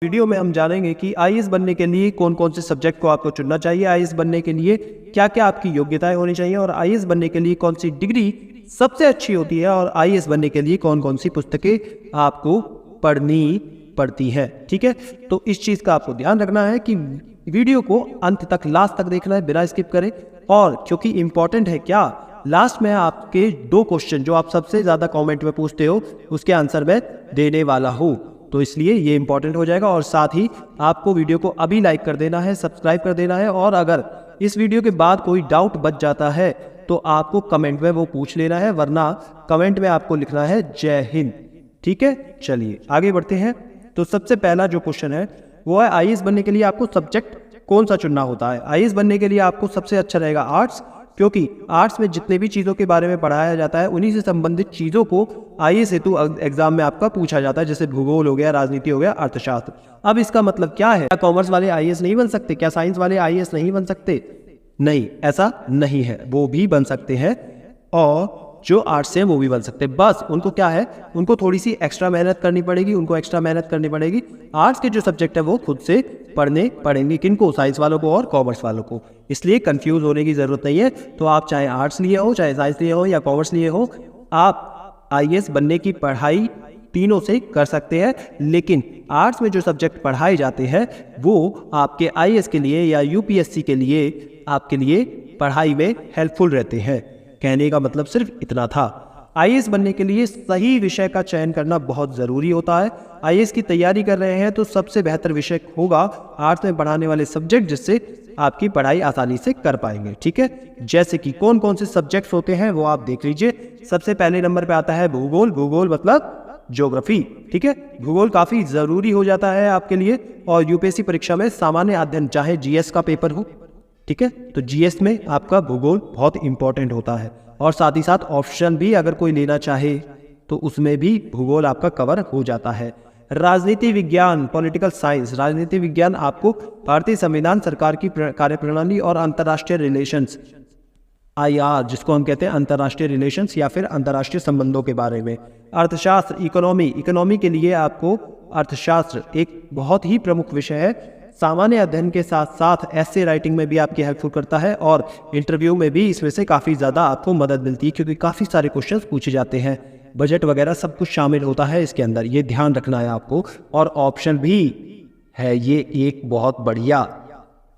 Video में हम जानेंगे कि आईएएस बनने के लिए कौन कौन से सब्जेक्ट को आपको चुनना चाहिए, आईएएस बनने के लिए क्या क्या आपकी योग्यताएं होनी चाहिए और आईएएस बनने के लिए कौन सी डिग्री सबसे अच्छी होती है और आईएएस बनने के लिए कौन कौन सी पुस्तकें आपको पढ़नी पड़ती है। ठीक है, तो इस चीज़ का आपको ध्यान रखना है कि वीडियो को अंत तक, लास्ट तक देखना है बिना स्किप करें। और क्योंकि इम्पॉर्टेंट है क्या, लास्ट में आपके 2 क्वेश्चन जो आप सबसे ज़्यादा कमेंट में पूछते हो उसके आंसर मैं देने वाला हूँ, तो इसलिए ये इंपॉर्टेंट हो जाएगा। और साथ ही आपको वीडियो को अभी लाइक कर देना है, सब्सक्राइब कर देना है, और अगर इस वीडियो के बाद कोई डाउट बच जाता है तो आपको कमेंट में वो पूछ लेना है, वरना कमेंट में आपको लिखना है जय हिंद। ठीक है, चलिए आगे बढ़ते हैं। तो सबसे पहला जो क्वेश्चन है वो है आईएएस बनने के लिए आपको सब्जेक्ट कौन सा चुनना होता है। आईएएस बनने के लिए आपको सबसे अच्छा रहेगा आर्ट्स, क्योंकि आर्ट्स में जितने भी चीज़ों के बारे में पढ़ाया जाता है उन्हीं से संबंधित चीज़ों को आईएएस हेतु एग्जाम में आपका पूछा जाता है, जैसे भूगोल हो गया, राजनीति हो गया, अर्थशास्त्र। अब इसका मतलब क्या है, क्या कॉमर्स वाले आईएएस नहीं बन सकते, क्या साइंस वाले आईएएस नहीं बन सकते? नहीं, ऐसा नहीं है, वो भी बन सकते हैं और जो आर्ट्स से वो भी बन सकते हैं। बस उनको क्या है, उनको थोड़ी सी एक्स्ट्रा मेहनत करनी पड़ेगी, उनको एक्स्ट्रा मेहनत करनी पड़ेगी। आर्ट्स के जो सब्जेक्ट है वो खुद से पढ़ने पड़ेंगे, किनको, साइंस वालों को और कॉमर्स वालों को। इसलिए कंफ्यूज होने की जरूरत नहीं है। तो आप चाहे आर्ट्स लिए हो, चाहे साइंस लिए हो या कॉमर्स लिए हो, आप आईएएस बनने की पढ़ाई तीनों से कर सकते हैं। लेकिन आर्ट्स में जो सब्जेक्ट पढ़ाए जाते हैं वो आपके आईएएस के लिए या यूपीएससी के लिए आपके लिए पढ़ाई में हेल्पफुल रहते हैं। कहने का मतलब सिर्फ इतना था। आईएएस बनने के लिए सही विषय का चयन करना बहुत ज़रूरी होता है। आईएएस की तैयारी कर रहे हैं तो सबसे बेहतर विषय होगा आर्ट्स में पढ़ाने वाले सब्जेक्ट, जिससे आपकी पढ़ाई आसानी से कर पाएंगे। ठीक है, जैसे कि कौन कौन से सब्जेक्ट्स होते हैं वो आप देख लीजिए। सबसे पहले नंबर पे आता है भूगोल। भूगोल मतलब ज्योग्राफी। ठीक है, भूगोल काफ़ी ज़रूरी हो जाता है आपके लिए, और यूपीएससी परीक्षा में सामान्य अध्ययन चाहे जीएस का पेपर हो, ठीक है, तो जीएस में आपका भूगोल बहुत इंपॉर्टेंट होता है। और साथ ही साथ ऑप्शन भी अगर कोई लेना चाहे तो उसमें भी भूगोल आपका कवर हो जाता है। राजनीति विज्ञान, पॉलिटिकल साइंस, राजनीति विज्ञान आपको भारतीय संविधान, सरकार की कार्यप्रणाली और अंतर्राष्ट्रीय रिलेशंस, आईआर जिसको हम कहते हैं अंतर्राष्ट्रीय रिलेशंस या फिर अंतर्राष्ट्रीय संबंधों के बारे में। अर्थशास्त्र, इकोनॉमी, इकोनॉमी के लिए आपको अर्थशास्त्र एक बहुत ही प्रमुख विषय है। सामान्य अध्ययन के साथ साथ ऐसे राइटिंग में भी आपकी हेल्पफुल करता है, और इंटरव्यू में भी इसमें से काफ़ी ज़्यादा आपको मदद मिलती है, क्योंकि काफ़ी सारे क्वेश्चंस पूछे जाते हैं, बजट वगैरह सब कुछ शामिल होता है इसके अंदर, ये ध्यान रखना है आपको। और ऑप्शन भी है ये एक बहुत बढ़िया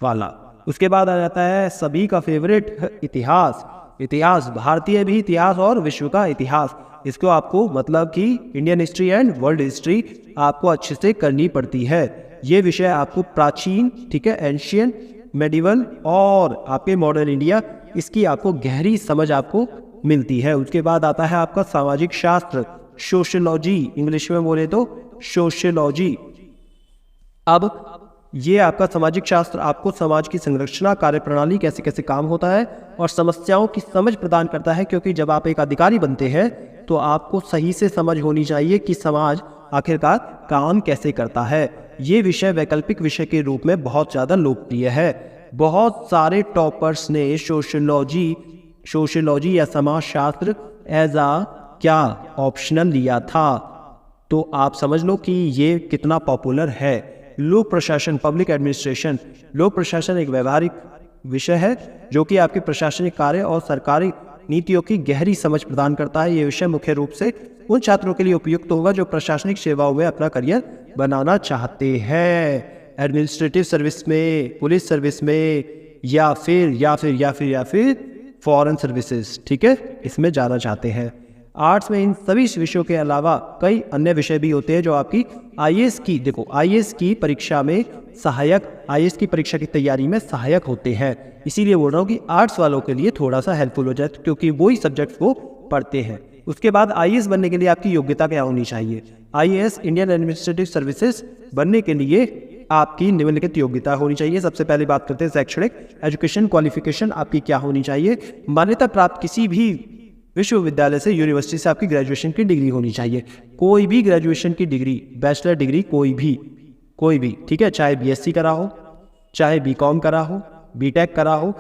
वाला। उसके बाद आ जाता है सभी का फेवरेट इतिहास। इतिहास, भारतीय भी इतिहास और विश्व का इतिहास। इसको आपको मतलब कि Indian history and world history आपको अच्छे से करनी पड़ती है। ये विषय आपको प्राचीन, ठीक है, एंशियंट, मेडिवल और आपके मॉडर्न इंडिया, इसकी आपको गहरी समझ आपको मिलती है। उसके बाद आता है आपका सामाजिक शास्त्र, सोशियोलॉजी, इंग्लिश में बोले तो सोशियोलॉजी। अब ये आपका सामाजिक शास्त्र आपको समाज की संरचना, कार्यप्रणाली, कैसे कैसे काम होता है और समस्याओं की समझ प्रदान करता है, क्योंकि जब आप एक अधिकारी बनते हैं तो आपको सही से समझ होनी चाहिए कि समाज आखिरकार काम कैसे करता है। ये विषय वैकल्पिक विषय के रूप में बहुत ज़्यादा लोकप्रिय है। बहुत सारे टॉपर्स ने सोशियोलॉजी या समाजशास्त्र एज आ क्या ऑप्शनल लिया था, तो आप समझ लो कि ये कितना पॉपुलर है। लोक प्रशासन, पब्लिक एडमिनिस्ट्रेशन, लोक प्रशासन एक व्यवहारिक विषय है जो कि आपके प्रशासनिक कार्य और सरकारी नीतियों की गहरी समझ प्रदान करता है। ये विषय मुख्य रूप से उन छात्रों के लिए उपयुक्त होगा जो प्रशासनिक सेवाओं में अपना करियर बनाना चाहते हैं, एडमिनिस्ट्रेटिव सर्विस में, पुलिस सर्विस में, या फिर फॉरेन सर्विसेज, ठीक है, इसमें जाना चाहते हैं। आर्ट्स में इन सभी विषयों के अलावा कई अन्य विषय भी होते हैं जो आपकी आईएएस की, देखो आईएएस की परीक्षा में सहायक, आईएएस की परीक्षा की तैयारी में सहायक होते हैं। इसीलिए बोल रहा हूँ कि आर्ट्स वालों के लिए थोड़ा सा हेल्पफुल हो जाए, क्योंकि वही सब्जेक्ट वो पढ़ते हैं। उसके बाद आईएएस बनने के लिए आपकी योग्यता क्या होनी चाहिए। आईएएस, इंडियन एडमिनिस्ट्रेटिव सर्विसेज बनने के लिए आपकी निम्नलिखित योग्यता होनी चाहिए। सबसे पहले बात करते हैं शैक्षणिक, एजुकेशन क्वालिफिकेशन आपकी क्या होनी चाहिए। मान्यता प्राप्त किसी भी विश्वविद्यालय से, यूनिवर्सिटी से आपकी ग्रेजुएशन की डिग्री होनी चाहिए। कोई भी ग्रेजुएशन की डिग्री, बैचलर डिग्री, कोई भी, ठीक है, चाहे बीएससी करा हो, चाहे बीकॉम करा हो, बीटेक करा हो,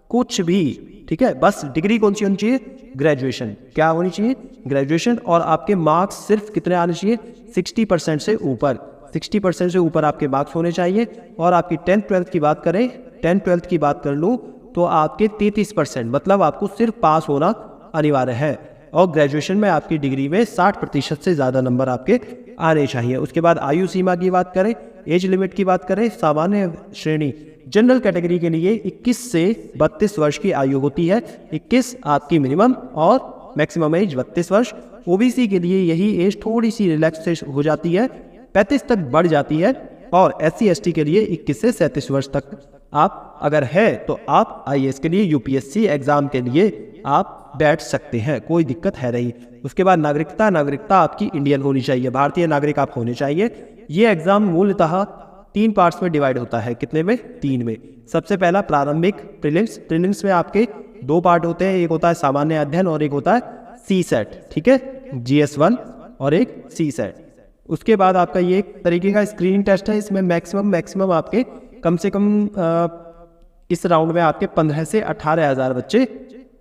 कुछ भी, ठीक है, बस डिग्री कौन सी होनी चाहिए, ग्रेजुएशन। क्या होनी चाहिए, ग्रेजुएशन। और आपके मार्क्स सिर्फ कितने आने चाहिए, 60% से ऊपर। 60% से ऊपर आपके मार्क्स होने चाहिए। और आपकी 10th 12th की बात करें, 10th 12th की बात कर लूँ तो आपके 33%, मतलब आपको सिर्फ पास होना अनिवार्य है। और ग्रेजुएशन में आपकी डिग्री में 60% से ज़्यादा नंबर आपके आने चाहिए। उसके बाद आयु सीमा की बात करें, एज लिमिट की बात करें, सामान्य श्रेणी जनरल कैटेगरी के लिए 21 से 32 वर्ष की आयु होती है। 21 आपकी मिनिमम और मैक्सिमम एज 32 वर्ष। ओबीसी के लिए यही एज थोड़ी सी रिलैक्स हो जाती है, 35 तक बढ़ जाती है। और SC ST के लिए 21 से 37 वर्ष तक आप अगर है तो आप IAS के लिए UPSC एग्जाम के लिए आप बैठ सकते हैं, कोई दिक्कत है नहीं। उसके बाद नागरिकता आपकी इंडियन होनी चाहिए, भारतीय नागरिक आप होने चाहिए। ये एग्जाम मूलतः 3 पार्ट्स में डिवाइड होता है। कितने में? 3 में। सबसे पहला प्रारंभिक प्रीलिम्स में आपके 2 पार्ट होते हैं, एक होता है सामान्य अध्ययन और एक होता है CSET, ठीक है, GS1 और एक CSET। उसके बाद आपका ये एक तरीके का स्क्रीनिंग टेस्ट है, इसमें मैक्सिमम आपके कम से कम इस राउंड में आपके 15 से 18,000 बच्चे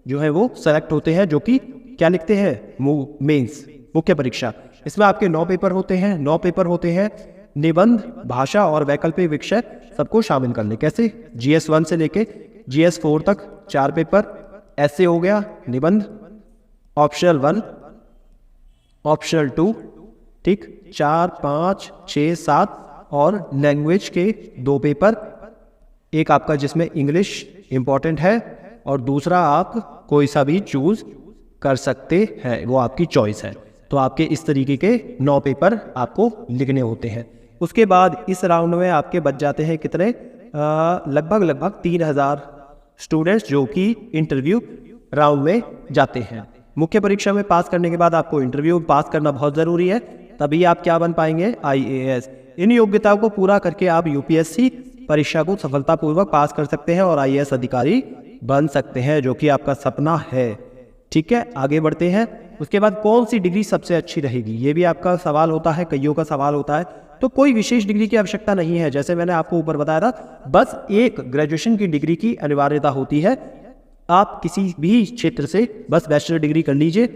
जो है वो सेलेक्ट होते हैं, जो कि क्या लिखते हैं? मेंस, मुख्य परीक्षा। इसमें आपके 9 पेपर होते हैं। 9 पेपर होते हैं, निबंध, भाषा और वैकल्पिक विषय सबको शामिल कर ले। कैसे? GS1 से लेके GS4 तक 4 पेपर, ऐसे हो गया, निबंध, ऑप्शनल 1, ऑप्शनल 2, ठीक, 4, 5, 6, 7 और लैंग्वेज के 2 पेपर, एक आपका जिसमें इंग्लिश इंपॉर्टेंट है और दूसरा आप कोई सा भी चूज कर सकते हैं, वो आपकी चॉइस है। तो आपके इस तरीके के 9 पेपर आपको लिखने होते हैं। उसके बाद इस राउंड में आपके बच जाते हैं कितने? लगभग 3,000 स्टूडेंट्स जो कि इंटरव्यू राउंड में जाते हैं। मुख्य परीक्षा में पास करने के बाद आपको इंटरव्यू पास करना बहुत ज़रूरी है, तभी आप क्या बन पाएंगे? IAS। इन योग्यताओं को पूरा करके आप UPSC परीक्षा को सफलतापूर्वक पास कर सकते हैं और IAS अधिकारी बन सकते हैं, जो कि आपका सपना है। ठीक है, आगे बढ़ते हैं। उसके बाद कौन सी डिग्री सबसे अच्छी रहेगी, ये भी आपका सवाल होता है, कईयों का सवाल होता है। तो कोई विशेष डिग्री की आवश्यकता नहीं है, जैसे मैंने आपको ऊपर बताया था, बस एक ग्रेजुएशन की डिग्री की अनिवार्यता होती है। आप किसी भी क्षेत्र से बस बैचलर डिग्री कर लीजिए,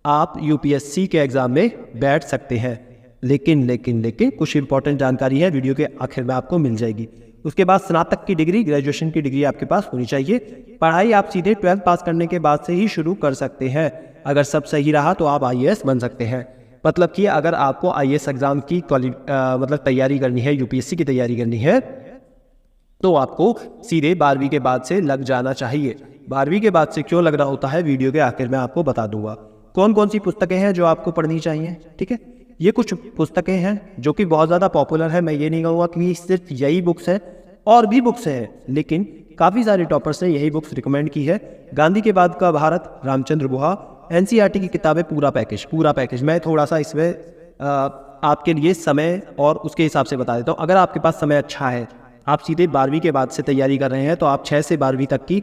आप UPSC के एग्जाम में बैठ सकते हैं। लेकिन कुछ इंपॉर्टेंट जानकारी है, वीडियो के आखिर में आपको मिल जाएगी। उसके बाद स्नातक की डिग्री, ग्रेजुएशन की डिग्री आपके पास होनी चाहिए। पढ़ाई आप सीधे 12th पास करने के बाद से ही शुरू कर सकते हैं। अगर सब सही रहा तो आप IAS बन सकते हैं। मतलब कि अगर आपको IAS एग्जाम की मतलब तैयारी करनी है, UPSC की तैयारी करनी है, तो आपको सीधे 12वीं के बाद से लग जाना चाहिए। 12वीं के बाद से क्यों लगना होता है, वीडियो के आखिर में आपको बता दूंगा। कौन कौन सी पुस्तकें हैं जो आपको पढ़नी चाहिए, ठीक है। ये कुछ पुस्तकें हैं जो कि बहुत ज़्यादा पॉपुलर है। मैं ये नहीं कहूँगा कि सिर्फ यही बुक्स है, और भी बुक्स हैं, लेकिन काफ़ी सारे टॉपर्स ने यही बुक्स रिकमेंड की है। गांधी के बाद का भारत, रामचंद्र गुहा, NCERT की किताबें, पूरा पैकेज। मैं थोड़ा सा इसमें आपके लिए समय और उसके हिसाब से बता देता हूँ। अगर आपके पास समय अच्छा है, आप सीधे 12वीं के बाद से तैयारी कर रहे हैं, तो आप 6 से 12वीं तक की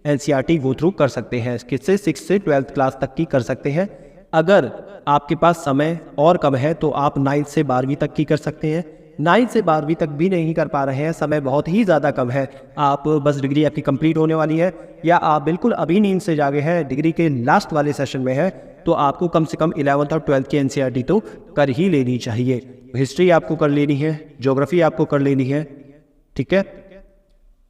NCERT गो थ्रू कर सकते हैं। किससे? 6 से 12th क्लास तक की कर सकते हैं। अगर आपके पास समय और कम है तो आप 9th से 12वीं तक की कर सकते हैं। 9th से 12वीं तक भी नहीं कर पा रहे हैं, समय बहुत ही ज़्यादा कम है, आप बस डिग्री आपकी कंप्लीट होने वाली है, या आप बिल्कुल अभी नींद से जागे हैं, डिग्री के लास्ट वाले सेशन में है, तो आपको कम से कम 11th और 12th की NCERT तो कर ही लेनी चाहिए। हिस्ट्री आपको कर लेनी है, ज्योग्राफी आपको कर लेनी है, ठीक है।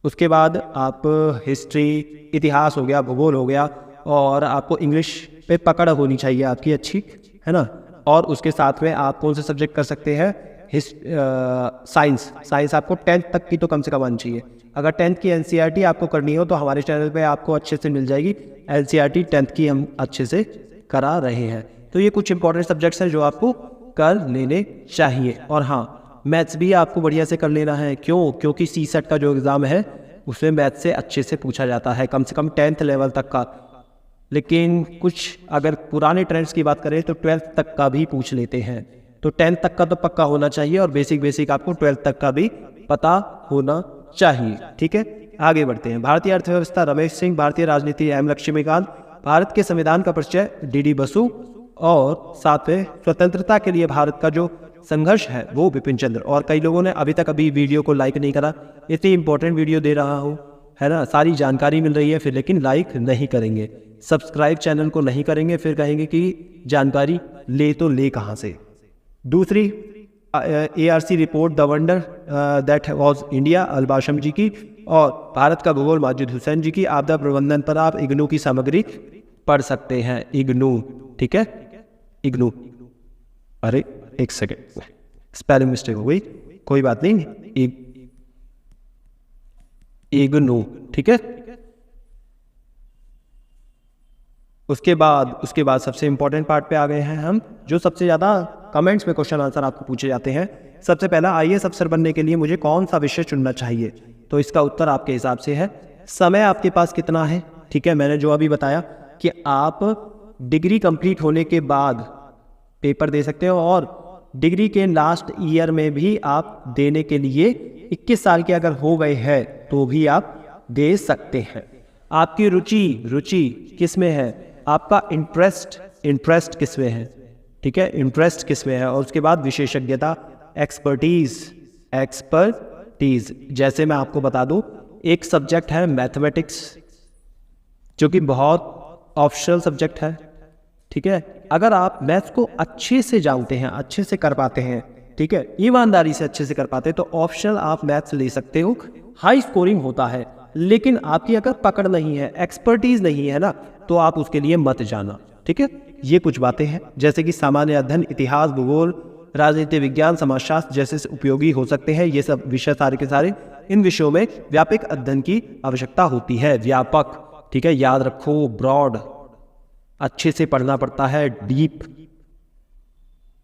उसके बाद आप हिस्ट्री, इतिहास हो गया, भूगोल हो गया, और आपको इंग्लिश पे पकड़ होनी चाहिए आपकी अच्छी, है ना। और उसके साथ में आप कौन से सब्जेक्ट कर सकते हैं? साइंस आपको 10th तक की तो कम से कम आनी चाहिए। अगर 10th की NCERT आपको करनी हो तो हमारे चैनल पे आपको अच्छे से मिल जाएगी। NCERT 10th की हम अच्छे से करा रहे हैं। तो ये कुछ इंपॉर्टेंट सब्जेक्ट्स हैं जो आपको कर लेने चाहिए। और हाँ, मैथ्स भी आपको बढ़िया से कर लेना है। क्योंकि CSET का जो एग्ज़ाम है उसमें मैथ्स से अच्छे से पूछा जाता है, कम से कम 10th लेवल तक का। लेकिन कुछ अगर पुराने ट्रेंड्स की बात करें तो 12th तक का भी पूछ लेते हैं। तो 10th तक का तो पक्का होना चाहिए, और बेसिक आपको 12th तक का भी पता होना चाहिए, ठीक है। आगे बढ़ते हैं। भारतीय अर्थव्यवस्था, रमेश सिंह। भारतीय राजनीति, M लक्ष्मीकांत। भारत के संविधान का परिचय, DD बसु। और साथ में स्वतंत्रता के लिए भारत का जो संघर्ष है वो बिपिन चंद्र। और कई लोगों ने अभी वीडियो को लाइक नहीं करा, इतनी इंपॉर्टेंट वीडियो दे रहा हूँ, है ना, सारी जानकारी मिल रही है, फिर लेकिन लाइक नहीं करेंगे, सब्सक्राइब चैनल को नहीं करेंगे, फिर कहेंगे कि जानकारी ले तो ले कहाँ से। दूसरी, ARC report the wonder that was India A L Basham ji की, और भारत का भूगोल माजिद हुसैन जी की। आपदा प्रबंधन पर आप इग्नू की सामग्री पढ़ सकते हैं, इग्नू, ठीक है, इग्नू। अरे एक सेकेंड, स्पेलिंग मिस्टेक हो गई, कोई बात नहीं, इग्नू, ठीक है। उसके बाद सबसे इंपॉर्टेंट पार्ट पे आ गए हैं हम, जो सबसे ज़्यादा कमेंट्स में क्वेश्चन आंसर आपको पूछे जाते हैं। सबसे पहला, IAS अफसर बनने के लिए मुझे कौन सा विषय चुनना चाहिए? तो इसका उत्तर आपके हिसाब से है समय आपके पास कितना है, ठीक है। मैंने जो अभी बताया कि आप डिग्री कंप्लीट होने के बाद पेपर दे सकते हो, और डिग्री के लास्ट ईयर में भी आप देने के लिए 21 साल के अगर हो गए हैं तो भी आप दे सकते हैं। आपकी रुचि किस में है, आपका इंटरेस्ट किस में है, ठीक है, इंटरेस्ट किस में है। और उसके बाद विशेषज्ञता, एक्सपर्टीज। जैसे मैं आपको बता दूं, एक सब्जेक्ट है मैथमेटिक्स, जो कि बहुत ऑप्शनल सब्जेक्ट है, ठीक है। अगर आप मैथ्स को अच्छे से जानते हैं, अच्छे से कर पाते हैं, ठीक है, ईमानदारी से अच्छे से कर पाते हैं, तो ऑप्शनल आप मैथ्स ले सकते हो, हाई स्कोरिंग होता है। लेकिन आपकी अगर पकड़ नहीं है, एक्सपर्टीज नहीं है ना, तो आप उसके लिए मत जाना, ठीक है। ये कुछ बातें हैं, जैसे कि सामान्य अध्ययन, इतिहास, भूगोल, राजनीति विज्ञान, समाजशास्त्र जैसे उपयोगी हो सकते हैं। ये सब विषय सारे के सारे, इन विषयों में व्यापक अध्ययन की आवश्यकता होती है, व्यापक, ठीक है, याद रखो, ब्रॉड, अच्छे से पढ़ना पड़ता है, डीप,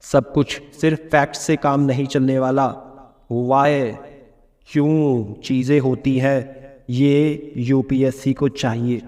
सब कुछ, सिर्फ फैक्ट से काम नहीं चलने वाला, वाई, क्यों चीजें होती है, ये यूपीएससी को चाहिए।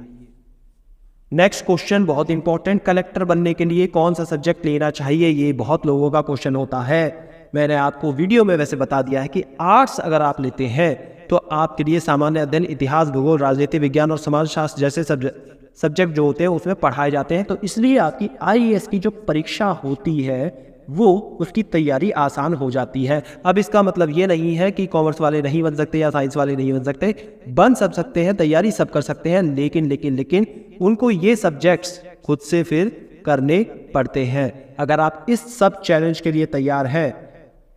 नेक्स्ट क्वेश्चन बहुत इंपॉर्टेंट, कलेक्टर बनने के लिए कौन सा सब्जेक्ट लेना चाहिए? ये बहुत लोगों का क्वेश्चन होता है। मैंने आपको वीडियो में वैसे बता दिया है कि आर्ट्स अगर आप लेते हैं तो आपके लिए सामान्य अध्ययन, इतिहास, भूगोल, राजनीति विज्ञान और समाजशास्त्र जैसे सब्जेक्ट जो होते हैं उसमें पढ़ाए जाते हैं। तो इसलिए आपकी IAS की जो परीक्षा होती है वो, उसकी तैयारी आसान हो जाती है। अब इसका मतलब ये नहीं है कि कॉमर्स वाले नहीं बन सकते या साइंस वाले नहीं बन सकते, बन सब सकते हैं, तैयारी सब कर सकते हैं, लेकिन उनको ये सब्जेक्ट्स खुद से फिर करने पड़ते हैं। अगर आप इस सब चैलेंज के लिए तैयार हैं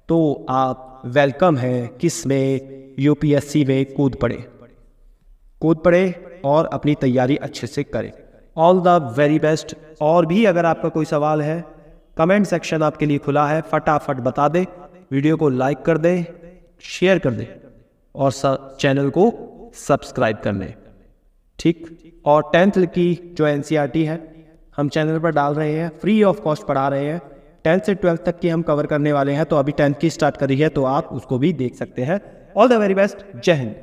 तो आप वेलकम हैं, किस में, यूपीएससी में कूद पड़े और अपनी तैयारी अच्छे से करें। All the very best. और भी अगर आपका कोई सवाल है, कमेंट सेक्शन आपके लिए खुला है, फटाफट बता दे, वीडियो को लाइक कर दे, शेयर कर दे और चैनल को सब्सक्राइब कर ले, ठीक। और 10th की जो NCERT है हम चैनल पर डाल रहे हैं, फ्री ऑफ कॉस्ट पढ़ा रहे हैं, 10th से 12th तक की हम कवर करने वाले हैं। तो अभी 10th की स्टार्ट करी है तो आप उसको भी देख सकते हैं। ऑल द वेरी बेस्ट, जय हिंद।